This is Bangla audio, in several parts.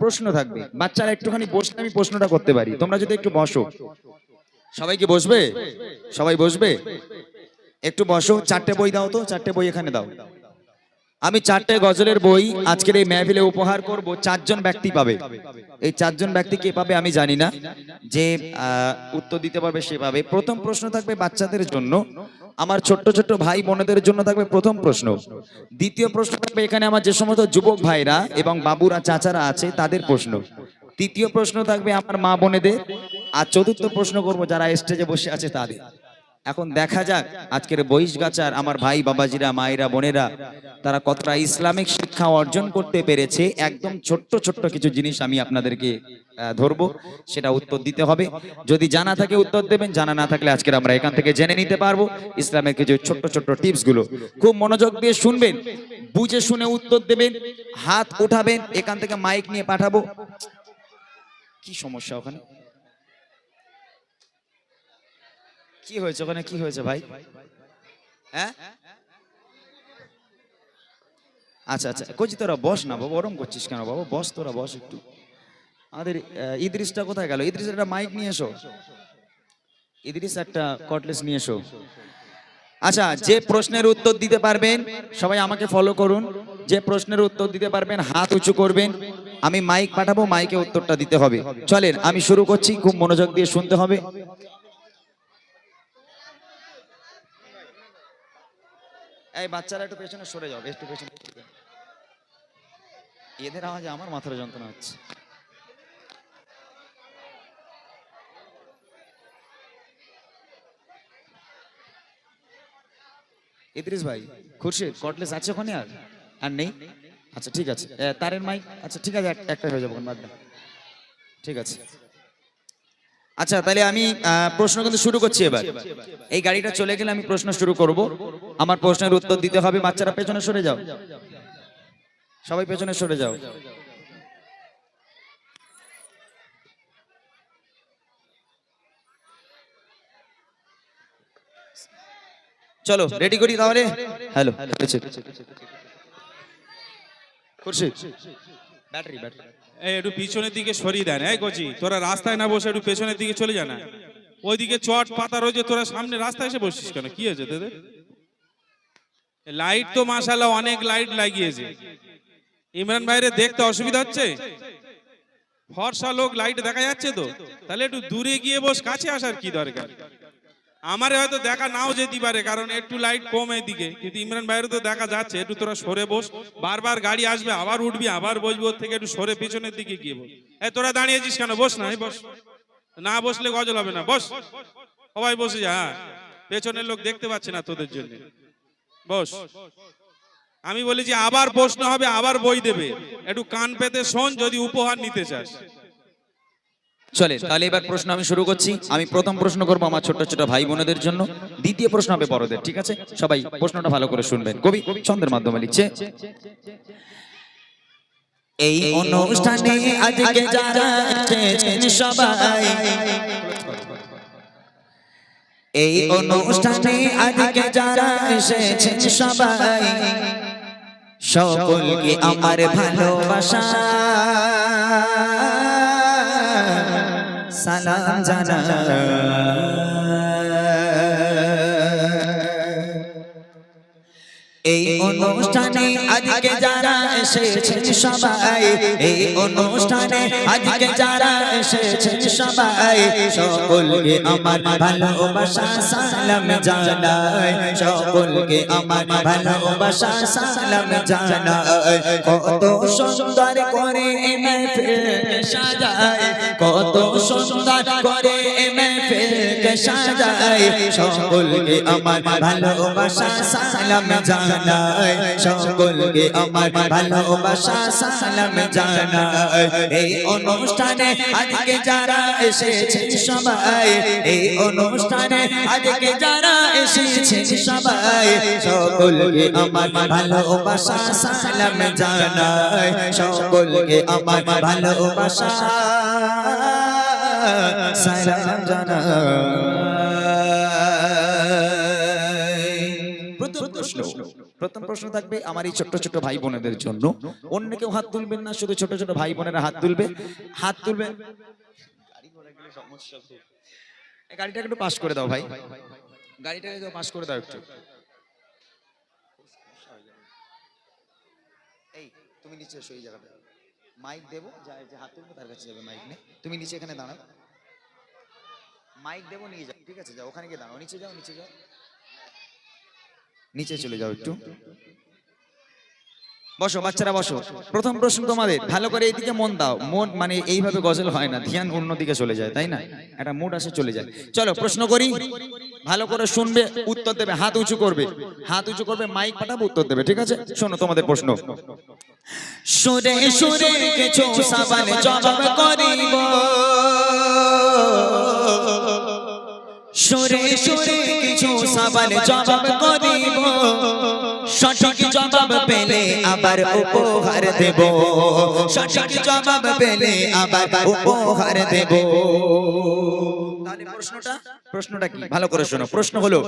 প্রশ্ন থাকবে, বাচ্চারা একটুখানি বসলে আমি প্রশ্নটা করতে পারি, তোমরা যদি একটু বসো। সবাই কি বসবে? সবাই বসবে? একটু বসো। চারটে বই দাও তো, চারটে বই এখানে দাও। আমি চারটে গজলের বই আজকের এই মেহফিলে উপহার করব। চারজন ব্যক্তি পাবে। এই চারজন ব্যক্তি কে পাবে আমি জানি না, যে উত্তর দিতে পারবে সে পাবে। প্রথম প্রশ্ন থাকবে বাচ্চাদের জন্য, আমার ছোট্ট ছোট্ট ভাই বোনেদের জন্য থাকবে প্রথম প্রশ্ন। দ্বিতীয় প্রশ্ন থাকবে এখানে আমার যে সমস্ত যুবক ভাইরা এবং বাবুরা চাচারা আছে তাদের প্রশ্ন। তৃতীয় প্রশ্ন থাকবে আমার মা বোনেদের। আর চতুর্থ প্রশ্ন করব যারা স্টেজে বসে আছে তাদের। এখন দেখা যাক আজকের বহিষ্গাচার আমার ভাই বাবাজিরা, মায়েরা, বোনেরা তারা কতটা ইসলামিক শিক্ষা অর্জন করতে পেরেছে। একদম ছোট্ট ছোট্ট কিছু জিনিস আমি আপনাদেরকে ধরবো, সেটা উত্তর দিতে হবে। যদি জানা থাকে উত্তর দেবেন, জানা না থাকলে আজকের আমরা এখান থেকে জেনে নিতে পারবো ইসলামের কিছু ছোট্ট ছোট্ট টিপস গুলো। খুব মনোযোগ দিয়ে শুনবেন, বুঝে শুনে উত্তর দেবেন, হাত উঠাবেন। এখান থেকে মাইক নিয়ে পাঠাবো। কি সমস্যা ওখানে? কি হয়েছে ওখানে? কি হয়েছে ভাই? হ্যাঁ আচ্ছা আচ্ছা, কচি তোরা বস না বাবা, ওরম করছিস কেন বাবা? বস, তোরা বস একটু। আমাদের ইদ্রিসটা কোথায় গেল? ইদ্রিস একটা মাইক নিয়ে এসো। ইদ্রিস একটা কটলেস নিয়ে এসো। আচ্ছা, যে প্রশ্নের উত্তর দিতে পারবেন সবাই আমাকে ফলো করুন। যে প্রশ্নের উত্তর দিতে পারবেন হাত উঁচু করবেন, আমি মাইক পাঠাবো, মাইকে উত্তরটা দিতে হবে। চলেন আমি শুরু করছি, খুব মনোযোগ দিয়ে শুনতে হবে। এই বাচ্চারা একটু পেছনে সরে যাও, একটু পেছনে। এদের আওয়াজে আমার মাথার যন্ত্রণা হচ্ছে। ইদ্রিস ভাই, খুরশিদ, কটলেস আছে ওখানে? আর আর নেই? আচ্ছা ঠিক আছে, তারের মাইক। আচ্ছা ঠিক আছে, একটা হয়ে যাবো, বাদ দাও। ঠিক আছে। আচ্ছা তাহলে আমি প্রশ্ন কিন্তু শুরু করছি এবার। এই গাড়িটা চলে গেলে আমি প্রশ্ন শুরু করব। আমার প্রশ্নের উত্তর দিতে হবে। বাচ্চারা পেছনে সরে যাও, সবাই পেছনে সরে যাও। চলো রেডি করি তাহলে। হ্যালো খুরশিদ, ব্যাটারি ব্যাটারি একটু পিছনের দিকে সরিয়ে দেন। এই কোচি, তোরা রাস্তায় না বসে একটু পেছনের দিকে চলে যা না। ওইদিকে চট পাতা রয়েছে, তোরা সামনে রাস্তায় এসে বসছিস কেন? কি হয়েছে তোদের? লাইট তো মাশাআল্লাহ অনেক লাইট লাগিয়েছে। ইমরান ভাইরে দেখতে অসুবিধা হচ্ছে? ফর্সা লোক, লাইট দেখা যাচ্ছে তো? তাহলে একটু দূরে গিয়ে বস, কাছে আসার কি দরকার? আমারে হয়তো দেখা নাও যেতে পারে, কারণ একটু লাইট কম এদিকে, কিন্তু ইমরান ভাইয়েরও তো দেখা যাচ্ছে। একটু তোরা সরে বস, বারবার গাড়ি আসবে, আবার উঠবি, আবার বসবি, ওর থেকে একটু সরে পেছনের দিকে গিয়ে বস। এই তোরা দাঁড়িয়েছিস কেন? বস না, বস না, বসলে গজল হবে না। বস, সবাই বসে যা। পেছনের লোক দেখতে পাচ্ছে না তোদের জন্য। বস। আমি বলেছি আবার প্রশ্ন হবে, আবার বই দেবে, একটু কান পেতে শোন যদি উপহার নিতে চাস। চলে তাহলে এবার প্রশ্ন আমি শুরু করছি। আমি প্রথম প্রশ্ন করবো আমার ছোট ছোট ভাই বোনেদের জন্য, দ্বিতীয় প্রশ্ন হবে বড়দের। ঠিক আছে, সবাই প্রশ্নটা ভালো করে শুনবেন। কবি ছন্দের মাধ্যমে লিখছে, এই অনুষ্ঠানে আজকে যারা এসেছেন সবাই, এই অনুষ্ঠানে আজকে যারা এসেছেন সবাই, সকলকে আমার ভালোবাসা সালাম জানাই। এই অনুষ্ঠানে আজকে যারা এসেছেন সবাই, এই অনুষ্ঠানে আজকে যারা এসেছেন সবাই, সকলকে আমার ভালোবাসা সালাম জানাই, সকলকে আমার ভালোবাসা সালাম জানাই। কত সুন্দর করে মেহফিল সাজায়, কত সুন্দর করে মেহফিল সাজায়, সকলকে আমার ভালোবাসা সালাম জানাই, সকলকে আমার ভালোবাসা সালাম জানাই। এই অনুষ্ঠানে আজকে যারা এসেছেন সবাই, এই অনুষ্ঠানে আজকে যারা এসেছেন সবাই, সকলকে আমার ভালোবাসা সালাম জানাই, সকলকে আমার ভালোবাসা সালাম জানাই। প্রথম প্রশ্ন, প্রথম প্রশ্ন থাকবে আমার এই ছোট্ট ছোট ভাই বোনেদের জন্য। অন্য কেউ হাত তুলবেন না, শুধু ছোট ছোট ভাই বোনেরা হাত তুলবে। হাত তুলবে। এই গাড়িটাকে একটু পাস করে দাও ভাই, গাড়িটাকে একটু পাস করে দাও একটু। এই তুমি নিচে এসো, এই জায়গাটা মাইক দেবো, যে হাত তুলবে তার কাছে যাবে মাইক নে। তুমি নিচে এখানে দাঁড়াও, মাইক দেবো নিয়ে যাও, ঠিক আছে? যাও ওখানে গিয়ে দাঁড়াও, নিচে যাও, নিচে যাও, নিচে চলে যাও একটু। বসো বাচ্চারা বসো। প্রথম প্রশ্ন তোমাদের, ভালো করে এইদিকে মন দাও। মন মানে এইভাবে গজল হয় না, ধ্যান অন্যদিকে চলে যায়, তাই না? একটা মুড আসে চলে যায়। চলো প্রশ্ন করি, ভালো করে শুনবে, উত্তর দেবে, হাত উঁচু করবে, হাত উঁচু করবে, মাইক পাঠাবো, উত্তর দেবে, ঠিক আছে? শোনো তোমাদের প্রশ্ন। সুরে সুরে কিছু সাবান জবাব করিব, সুরে সুরে কিছু সাবান জবাব করিব, সঠিক জবাব পেলে আবার উপহার দেব, সঠিক জবাব পেলে আবার উপহার দেব। তাহলে প্রশ্নটা কি ভালো করে শোনো। প্রশ্ন হলো,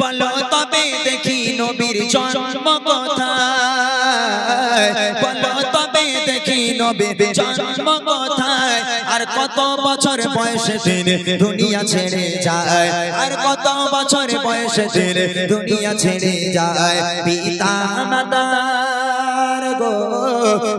বলো তবে দেখি নবীর জন্ম কোথায়, বলো তবে দেখি নবীর জন্ম কোথায়, আর কত বছর বয়সে তিনি দুনিয়া ছেড়ে যায়, আর কত বছর বয়সে তিনি দুনিয়া ছেড়ে যায়। পিতা মাতার গো,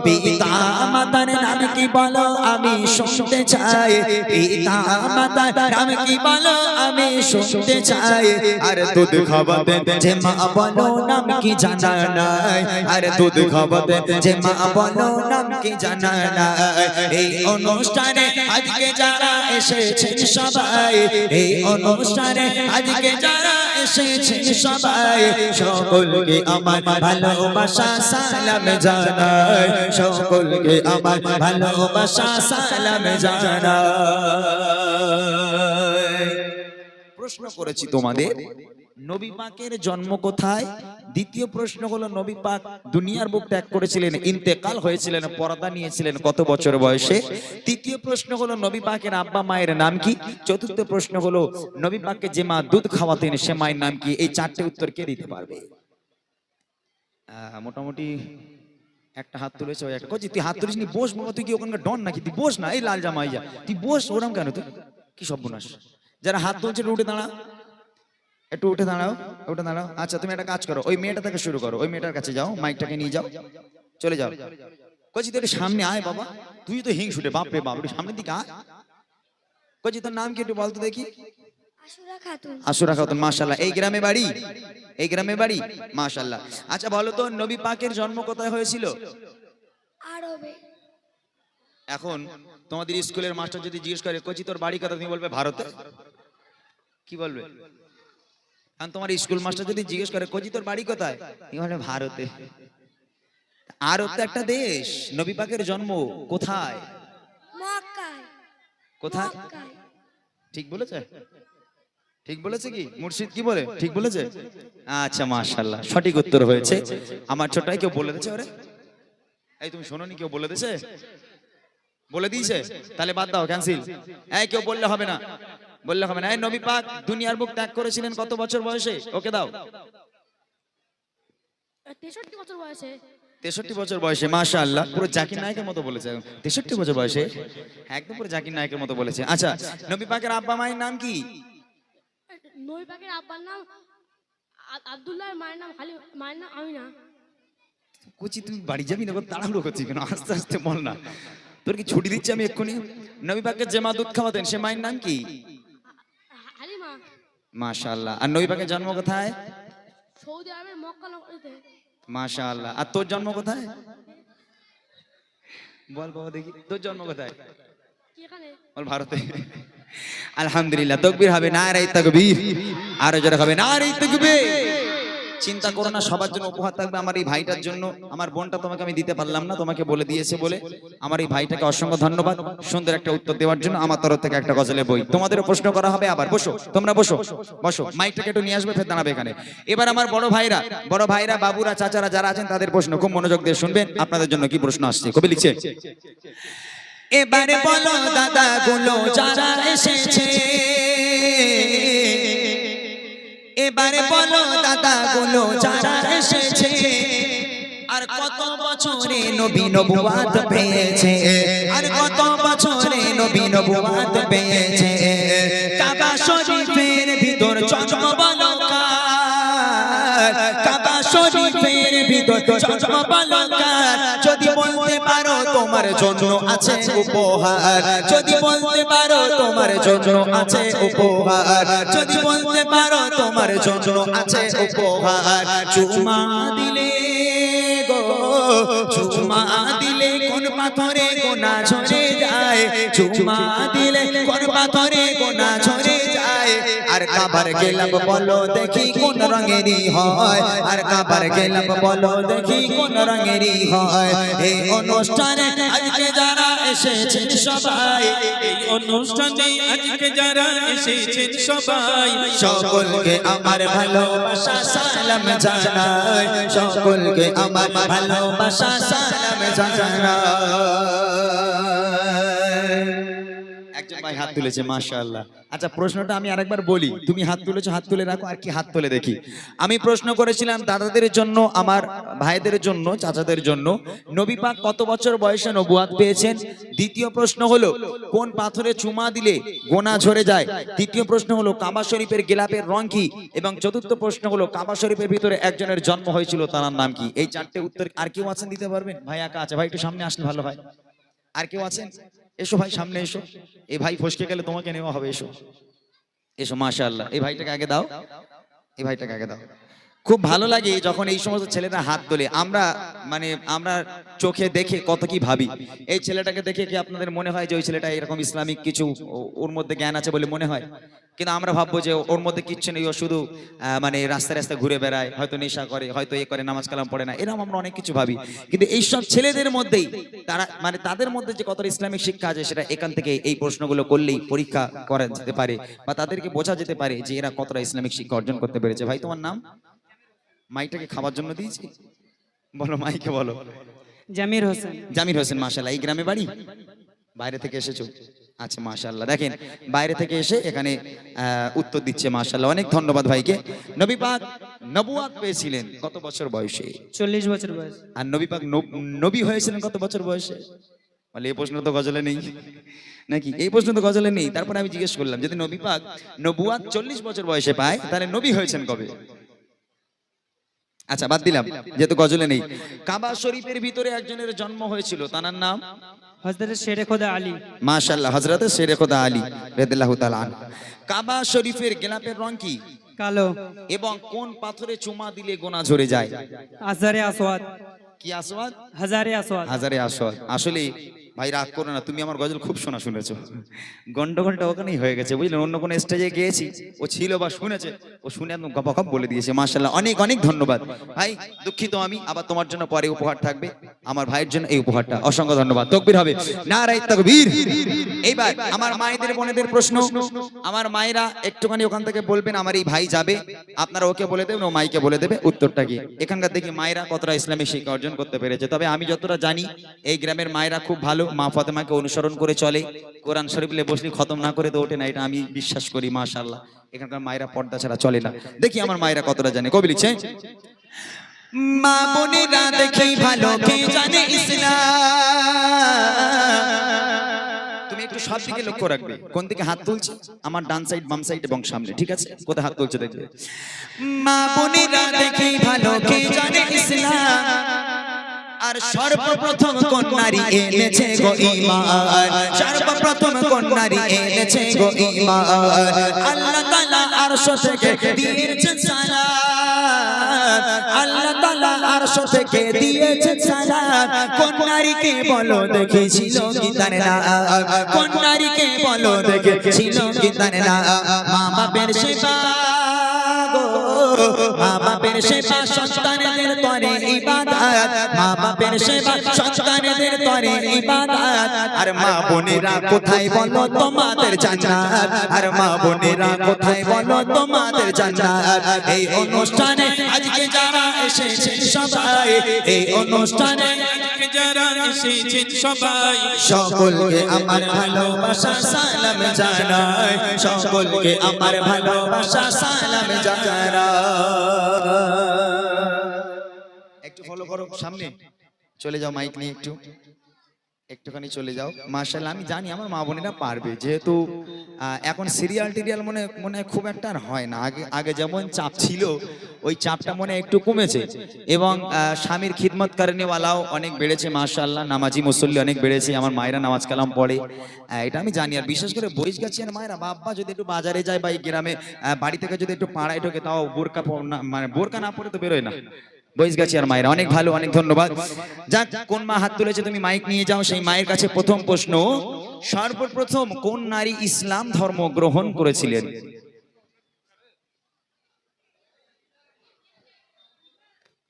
পিতা মাতার নাম কি বলো আমি শুনতে চাই, পিতা মাতার নাম কি বলো আমি শুনতে চাই, আর দুধ খাওয়াতে যে মা বলো নাম কি জানা নাই, আর দুধ খাওয়াতে যে মা বলো নাম কি জানা নাই। এই অনুষ্ঠানে আজকে যারা এসেছেন সবাই, এই অনুষ্ঠানে আজকে যারা এসেছেন সবাই, সকলকে আমার ভালোবাসা সালাম জানাই, সকলকে আমার ভালোবাসা সালাম জানাই। প্রশ্ন করেছি তোমাদের, নবী পাকের জন্ম কোথায়? দ্বিতীয় প্রশ্ন হলো, নবী পাক দুনিয়ার বুক ত্যাগ করেছিলেন, ইন্তেকাল হয়েছিলেন, পর্দা নিয়েছিলেন কত বছর বয়সে? তৃতীয় প্রশ্ন হলো, নবী পাকের আব্বা মায়ের নাম কি? চতুর্থ প্রশ্ন হলো, নবী পাককে যে মা দুধ খাওয়াতেন সে মায়ের নাম কি? এই চারটে উত্তর কে দিতে পারবে? মোটামুটি একটা হাত তুলেছে, ওই একটা কজি তুই হাত তুলিস নি, বস বাবা, তুই কি ওখানকার ডন নাকি? তুই বস না, এই লাল জামা যা, তুই বস, ওরম কেন তুই? কি সর্বনাশ! যারা হাত তুলছে উঠে দাঁড়াও, একটু উঠে দাঁড়াও, উঠে দাঁড়াও। আচ্ছা তুমি একটা কাজ করো, ওই মেয়েটা থেকে শুরু করো, ওই মেয়েটার কাছে যাও, মাইকটাকে নিয়ে যাও, চলে যাও। কজি তুই সামনে আয় বাবা, তুই তো হিংসুটে, বাপ রে বাপ, একটু সামনের দিকে আয়। কজি তোর নাম কি একটু বলতো দেখি? আশুরা খাতুন। আশুরা খাতুন, মাশাআল্লাহ। এই গ্রামে বাড়ি? এই গ্রামে বাড়ি, মাশাআল্লাহ। আচ্ছা বলো তো, নবী পাকের জন্ম কোথায় হয়েছিল? আরবে। এখন তোমাদের স্কুলের মাস্টার যদি জিজ্ঞেস করে কচি তোর বাড়ি কোথায়, তুমি বলবে ভারতে। কি বলবে? কারণ তোমার স্কুল মাস্টার যদি জিজ্ঞেস করে কচি তোর বাড়ি কোথায়, তুমি বলবে ভারতে। আরব তো একটা দেশ, নবী পাকের জন্ম কোথায়? মক্কায়। কোথায়? মক্কায়। ঠিক বলেছে? ঠিক বলেছে কি মুর্শিদ? কি বলে ঠিক বলেছে? আচ্ছা মাশাআল্লাহ, সঠিক উত্তর হয়েছে। আমার ছোটটাই কেউ বলে দিয়েছে? ওরে এই তুমি শোনোনি, কেউ বলে দিয়েছে? বলে দিয়েছে? তাহলে বাদ দাও, ক্যান্সেল। এই কেউ বললে হবে না, বললে হবে না। এই নবী পাক দুনিয়ার বুক ত্যাগ করেছিলেন কত বছর বয়সে? ওকে দাও। 63 বছর বয়সে। 63 বছর বয়সে, মাশাআল্লাহ। পুরো জাকির নায়কের মতো বলেছে, 63 বছর বয়সে, একদম পুরো জাকির নায়কের মতো বলেছে। আচ্ছা নবী পাকের আব্বা মায়ের নাম কি? নবী পাকের আব্বার নাম আব্দুল্লাহ, মায়ের নাম মায়ের নাম আমিনা। কুচি তুমি বাড়ি যাবি না, তাড়াহুড়ো করছিস কেন? আস্তে আস্তে বল না, তোর কি ছুটি দিচ্ছি আমি এক্ষুনি? নবী পাকের যে মা দুধ খাওয়াতেন সে মায়ের নাম কি? হালিমা। মাশাআল্লাহ। আর নবী পাকের জন্ম কোথায়? সৌদি আরবের মক্কা নগরীতে। মাশাআল্লাহ। আর তোর জন্ম কোথায়? বল বাবা দেখি, তোর জন্ম কোথায়? কি এখানে? বল ভারতে। আলহামদুলিল্লাহ, তাকবীর হবে, নারে তাকবীর, আরো জোরে হবে নারে তাকবীর। চিন্তা করো না, সবার জন্য উপহার থাকবে। আমার এই ভাইটার জন্য, আমার বোনটা তোমাকে আমি দিতে পারলাম না, তোমাকে বলে দিয়েছে বলে আমার এই ভাইটাকে অসংখ্য ধন্যবাদ সুন্দর একটা উত্তর দেওয়ার জন্য। আমার তরফ থেকে একটা গজলের বই তোমাদেরও প্রশ্ন করা হবে। আবার বসো, তোমরা বসো, বসো, মাইকটাকে একটু নিয়ে আসবে, ফের দাঁড়াবে এখানে। এবার আমার বড় ভাইরা, বাবুরা, চাচারা যারা আছেন তাদের প্রশ্ন খুব মনোযোগ দিয়ে শুনবেন। আপনাদের জন্য কি প্রশ্ন আসছে? কবি লিখছে, এবারে বলো দাদা গুলো যারা এসেছে, এবারে বলো দাদা গুলো যারা এসেছে আর কত বছরে নবী নবুয়াত পেয়েছে, আর কত বছরে নবী নবুয়াত পেয়েছে। কাবা শরীফের ভিতর চমকালো কার, কাবা শরীফের ভিতর চমকালো কার। যদি বলতে পারো তোমার জন্য আছে উপহার, যদি বলতে পারো তোমার জন্য আছে উপহার, যদি বলতে পারো তোমার জন্য আছে উপহার। চুমা দিলে চুমা দিলে কোন পাথরে গোনা ঝরে যায়, চুমা দিলে কোন পাথরে গোনা ঝরে যায়। আর কাবার গেলাম বলো দেখি কোন রঙেরই হয়, আর কাবার গেলাম বলো দেখি কোন রঙেরই হয়। এই অনুষ্ঠানে আজকে যারা এসেছেন সবাই, এই অনুষ্ঠানে আজকে যারা এসেছেন সবাই, সকলকে আমার ভালোবাসা সালাম জানাই, সকলকে আমার ভালোবাসা সালাম জানাই। একজন ভাই হাত তুলেছে, মাশাআল্লাহ। আচ্ছা, প্রশ্নটা আমি আরেকবার বলি, তুমি হাত তুলেছো, হাত তুলে রাখো, আর কি হাত তুলে দেখি। আমি প্রশ্ন করেছিলাম দাদাদের জন্য, আমার ভাইদের জন্য, চাচাদের জন্য, নবী পাক কত বছর বয়সে নবুয়াত পেয়েছেন। দ্বিতীয় প্রশ্ন হলো কোন পাথরে চুমা দিলে গোনা ঝরে যায়। তৃতীয় প্রশ্ন হলো কাবা শরীফের গিলাপের রং কি, এবং চতুর্থ প্রশ্ন হলো কাবা শরীফের ভিতরে একজনের জন্ম হয়েছিল, তার নাম কি। এই চারটে উত্তর আর কেউ আছেন দিতে পারবেন? ভাই একা আছে, ভাই একটু সামনে আসলে ভালো হয়। আর কেউ আছেন? এসো ভাই, সামনে এসো। এই ভাই ফসকে গেলে তোমাকে নেওয়া হবে, এসো এসো। মাশাআল্লাহ, এই ভাইটাকে আগে দাও, এই ভাইটাকে আগে দাও। খুব ভালো লাগে যখন এই সমস্ত ছেলেরা হাত তোলে। আমরা আমরা চোখে দেখে কত কি ভাবি। এই ছেলেটাকে দেখে কি আপনাদের মনে হয় যে ওই ছেলেটা এরকম ইসলামিক কিছু ওর মধ্যে জ্ঞান আছে বলে মনে হয়? কিন্তু আমরা ভাববো যে ওর মধ্যে কিচ্ছু নেই, ও শুধু রাস্তায় রাস্তায় ঘুরে বেড়ায়, হয়তো নেশা করে, হয়তো এ করে, নামাজ কালাম পড়ে না, এরকম আমরা অনেক কিছু ভাবি। কিন্তু এইসব ছেলেদের মধ্যেই তারা তাদের মধ্যে যে কতটা ইসলামিক শিক্ষা আছে, সেটা এখান থেকে এই প্রশ্নগুলো করলেই পরীক্ষা করা যেতে পারে, বা তাদেরকে বোঝা যেতে পারে যে এরা কতটা ইসলামিক শিক্ষা অর্জন করতে পেরেছে। ভাই তোমার নাম? মাইটাকে খাবার জন্য দিয়েছি, বলো মাইকে বলো। জামির হোসেন। জামির হোসেন, মাশাআল্লাহ। এই গ্রামে বাড়ি? বাইরে থেকে এসেছো? আচ্ছা, মাশাআল্লাহ। দেখেন বাইরে থেকে এসে এখানে উত্তর দিচ্ছে, মাশাআল্লাহ। অনেক ধন্যবাদ ভাইকে। নবী পাক নবুয়াত পেয়েছিলেন কত বছর বয়সে? 40 বছর বয়স। আর নবী পাক নবী হয়েছিলেন কত বছর বয়সে? বলে এই প্রশ্ন তো গজলে নেই নাকি? এই প্রশ্ন তো গজলে নেই। তারপরে আমি জিজ্ঞেস করলাম, যদি নবী পাক নবুয়াত 40 বছর বয়সে পায়, তাহলে নবী হয়েছেন কবে? আচ্ছা, বাদ দিলাম যেহেতু গজলে নেই। কাবা শরীফের ভিতরে একজনের জন্ম হয়েছিল, তার নাম হযরত শেরে খোদা আলী। মাশাআল্লাহ, হযরত শেরে খোদা আলী রাদিয়াল্লাহু তাআলা আনহু। কাবা শরীফের গিলাপের রং কি? কালো। এবং কোন পাথরে চুমা দিলে গোনা ঝরে যায়? হাজারে আসওয়াদ। কি আসওয়াদ? হাজারে আসওয়াদ। হাজারে আসওয়াদ। আসলে ভাই রাগ করো না, তুমি আমার গজল খুব শোনা শুনেছো। গন্ডগোলটা ওখানেই হয়ে গেছে, বুঝলেন? অন্য কোনো স্টেজে গিয়েছি, ও ছিল বা শুনেছে, ও শুনে একদম গপাগপ বলে দিয়েছে। মাশাআল্লাহ, অনেক অনেক ধন্যবাদ ভাই। দুঃখিত আমি, আবার তোমার জন্য পরে উপহার থাকবে, আমার ভাইয়ের জন্য এই উপহারটা। অসংখ্য ধন্যবাদ। তাকবীর হবে, নারায়ে তাকবীর। এইবার আমার মায়েদের বোনেদের প্রশ্ন। আমার মায়েরা একটুখানি ওখান থেকে বলবেন, আমার এই ভাই যাবে, আপনারা ওকে বলে দেবেন, ও মাইকে বলে দেবে উত্তরটা কি। এখানকার দেখি মায়েরা কতটা ইসলামী শিক্ষা অর্জন করতে পেরেছে। তবে আমি যতটা জানি, এই গ্রামের মায়েরা খুব ভালো, মা ফাতেমাকে অনুসরণ করে চলে। কোরআন শরীফ লে বসলে খতম না করে তো ওঠে না, এটা আমি বিশ্বাস করি। মাশাআল্লাহ, এখানকার মায়েরা পর্দা ছাড়া চলে না। দেখি আমার মায়েরা কতটা জানে। কবি লিখছে, মা বোনেরা দেখি ভালো কে জানে ইসলাম। তুমি একটু সব দিকে লক্ষ্য রাখবে, কোন দিকে হাত তুলছে, আমার ডান সাইড, বাম সাইড এবং সামনে, ঠিক আছে? কোথায় হাত তুলছে দেখবে। মা বোনেরা দেখি ভালো কে জানে ইসলাম, আর সর্বপ্রথম কোন নারী এনেছে গো ঈমান, সর্বপ্রথম কোন নারী এনেছে গো ঈমান। আল্লাহ তাআলা আরশ থেকে দিয়েছেন সালাম, আল্লাহ তাআলা আরশ থেকে দিয়েছেন সালাম। কোন নারীকে বলো দেখেছিল কি তার নাম, কোন নারীকে বলো দেখেছিল কি তার নাম। মা বাপের সেবা গো, মা বাপের সেবা সন্তানদের তরে ইবাদত, মা বাপের সেবা সন্তানদের তরে ইবাদত। আর মা বোনেরা কোথায় বলো তোমাদের জান্নাত, আর মা বোনেরা কোথায় বলো তোমাদের জান্নাত। এই অনুষ্ঠানে আজকে যারা এসেছে সবাই, এই অনুষ্ঠানে থেকে যারা এসেছেন সবাই সকলকে আমার ভালোবাসা সালাম জানাই, সকলকে আমার ভালোবাসা সালাম জানাই। একটু ফলো করো, সামনে চলে যাও, মাইক নিয়ে একটুখানি চলে যাও। মাশাআল্লাহ, আমি জানি আমার মা বোনেরা পারবে, যেহেতু এখন সিরিয়াল টিরিয়াল মনে হয় খুব একটা আর হয় না। আগে যেমন চাপ ছিল, ওই চাপটা মনে হয় একটু কমেছে, এবং স্বামীর খিদমত কারণেওয়ালাও অনেক বেড়েছে মাশাআল্লাহ, নামাজি মুসল্লি অনেক বেড়েছে, আমার মায়েরা নামাজ কালাম পড়ে, এটা আমি জানি। আর বিশেষ করে বহিষ্গাছিয়ার মায়েরা, বাবা যদি একটু বাজারে যায় বা এই গ্রামে বাড়ি থেকে যদি একটু পাড়ায় ঢোকে, তাও মানে বোরকা না পরে তো বেরোয় না। বহিষ্গাছিয়ার মায়েরা অনেক ভালো, অনেক ধন্যবাদ। যাক, কোন মা হাত তুলেছে তুমি মাইক নিয়ে যাও সেই মায়ের কাছে। প্রথম প্রশ্ন, সর্বপ্রথম কোন নারী ইসলাম ধর্ম গ্রহণ করেছিলেন?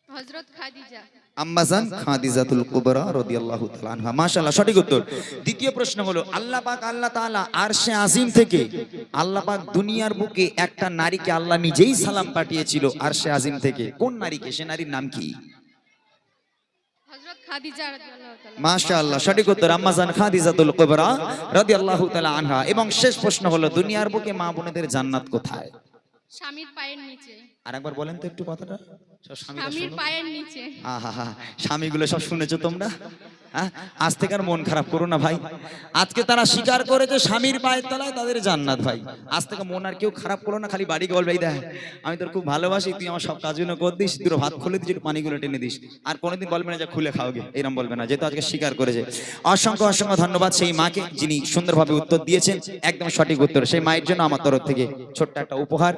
হযরত খাদিজা। আম্মাজান খাদিজাতুল কুবরা রাদিয়াল্লাহু তাআলা আনহা। মাশাআল্লাহ, সঠিক উত্তর। দ্বিতীয় প্রশ্ন হলো, আল্লাহ পাক আল্লাহ তাআলা আরশে আজিম থেকে আল্লাহ পাক দুনিয়ার বুকে একটা নারীকে আল্লাহ নিজেই সালাম পাঠিয়েছিল আরশে আজিম থেকে। কোন নারীকে? সে নারীর নাম কি? হযরত খাদিজা রাদিয়াল্লাহু তাআলা। মাশাআল্লাহ, সঠিক উত্তর আম্মাজান খাদিজাতুল কুবরা রাদিয়াল্লাহু তাআলা আনহা। এবং শেষ প্রশ্ন হলো, দুনিয়ার বুকে মা বোনেদের জান্নাত কোথায়? স্বামীর পায়ের নিচে। আরেকবার বলেন তো একটু কথাটা, সব স্বামীরা স্বামীর শোনো। পায়ের নিচে। আহা, স্বামীগুলো সব শুনেছো তোমরা? হ্যাঁ, আজ থেকে আর মন খারাপ করো না ভাই। আজকে তারা স্বীকার করেছে স্বামীর পায়ের তলায় তাদের জান্নাত। ভাই আজ থেকে মন আর কেউ খারাপ করো না, খালি বাড়ি বলবে এই দেখ আমি তোর খুব ভালোবাসি, তুই আমার সব কাজগুলো করে দিস, দুটো ভাত খুলে দিস, একটু পানিগুলো টেনে দিস, আর কোনোদিন বলবে না যে খুলে খাওগে, এরকম বলবে না, যেহেতু আজকে স্বীকার করেছে। অসংখ্য অসংখ্য ধন্যবাদ সেই মাকে, যিনি সুন্দরভাবে উত্তর দিয়েছেন, একদম সঠিক উত্তর। সেই মায়ের জন্য আমার তরফ থেকে ছোট্ট একটা উপহার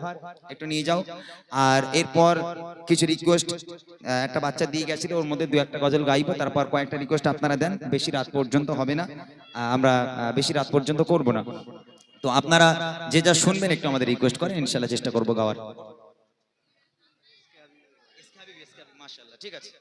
একটু নিয়ে যাও। আর এরপর কিছু রিকোয়েস্ট একটা বাচ্চা দিয়ে গেছিল, ওর মধ্যে দু একটা গজল গাইবো, তারপর কয়েকটা রিকোয়েস্ট আপনারা দেন। বেশি রাত পর্যন্ত হবে না, আমরা বেশি রাত পর্যন্ত করব না, তো আপনারা যে যা শুনবেন একটু আমাদের রিকোয়েস্ট করেন, ইনশাআল্লাহ চেষ্টা করবো গাওয়ার। মাশাআল্লাহ, ঠিক আছে।